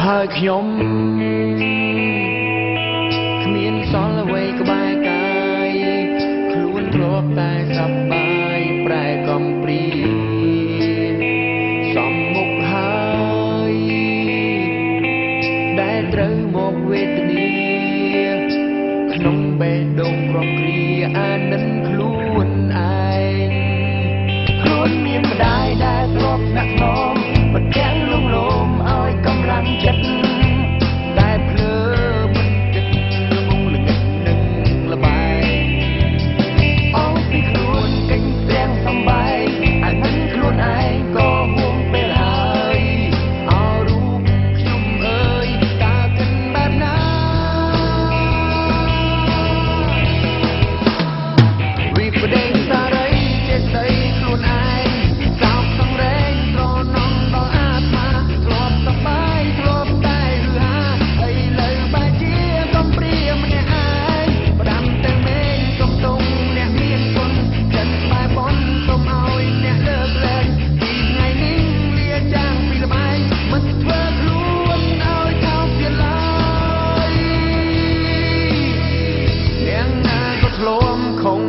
ហើយខ្ញុំគ្មានសល់អ្វីក្បែរកាយខ្លួនធ្លាប់តែសប្បាយប្រែកំព្រីសំមុខហើយដែលត្រូវមកវេទនាក្នុងបេះដូងក្រំគ្រាអានិនខ្លួនឯងខ្លួនមានម្ដាយដែលធ្លាប់ស្នាក់ស្នំមិនទាំងលំលោមឲ្យកម្លាំងចិត្តតែភ្លើមិនគិតល្ងងល្ងឹតនឹងល្បែងអងពីខ្លួនកិច្ចទាំងសំបែងអានិនខ្លួនឯងក៏ហួងពេលហើយអោរូបខ្ញុំអើយតើគិតបែបណាវិបដិសារីចេះស្ដីខ្លួនឯងសោកសង្រេងត្រនំដល់អាត្មាធ្លាប់សប្បាយធ្លាប់តែឬហាឥឡូវបែរជាកំព្រាម្នាក់ឯងផ្ដាំទៅមេឃសុំទុំអ្នកមានគុណចិនបែបនសុំឲ្យអ្នកលើកលែងពីថ្ងៃនេះលាចាងពីល្បែងមិនធ្វើខ្លួនឲ្យថោកទៀតឡើយអ្នកណាក៏ធ្លាប់ខំ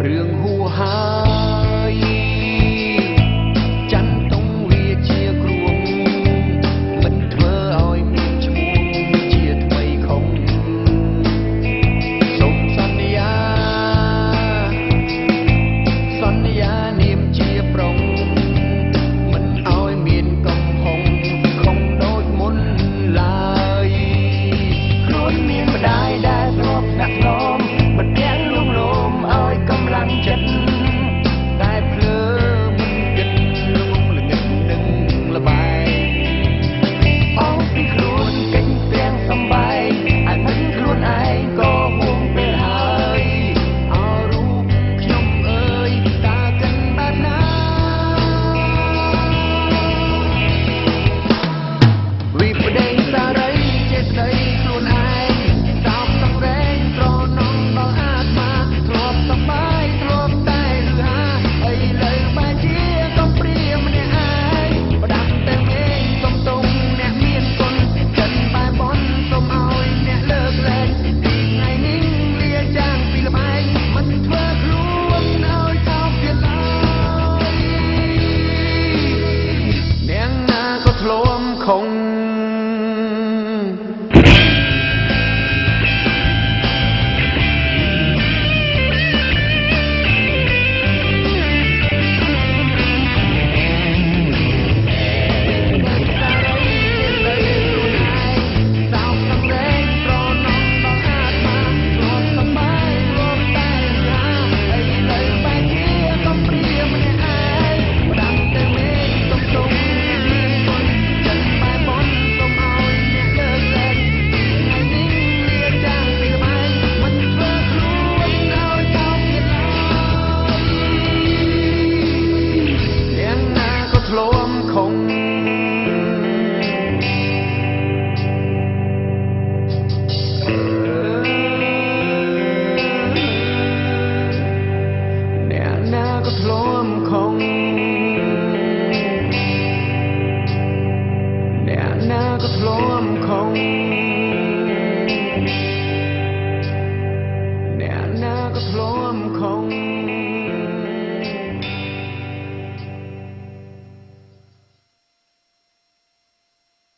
រឿងហួហើយចាំតុងវាជាគ្រួងមិនធ្វើឲ្យមានឈ្មោះជាថ្មីខំសូមសន្យានាមជាប្រុងមិនឲ្យមានកំហុងខំដូចមុនឡើយខ្លួនមានម្ដាយដែលធ្លាប់ស្នាក់ស្នំមិនទាំងលំលោមឲ្យកម្លាំងចិត្តតែភ្លើមិនគិតល្ងងល្ងឹតនឹងល្បែងអងពីខ្លួនកិច្ចទាំងសំបែងអានិនខ្លួនឯងក៏ហួងពេលហើយអោរូបខ្ញុំអើយតើគិតបែបណាវិបដិសារីចេះស្ដីខ្លួនឯងសោកសង្រេងត្រនំដល់អាត្មាធ្លាប់សប្បាយធ្លាប់តែឬហាឥឡូវបែរជាកំព្រាម្នាក់ឯងផ្ដាំទៅមេឃសុំទុំអ្នកមានគុណចិនបែបនសុំឲ្យអ្នកលើកលែងពីថ្ងៃនេះលាចាងពីល្បែងមិនធ្វើខ្លួនឲ្យថោកទៀតឡើយអ្នកណាក៏ធ្លាប់ខំអ្នកណាក៏ធ្លាប់ខំ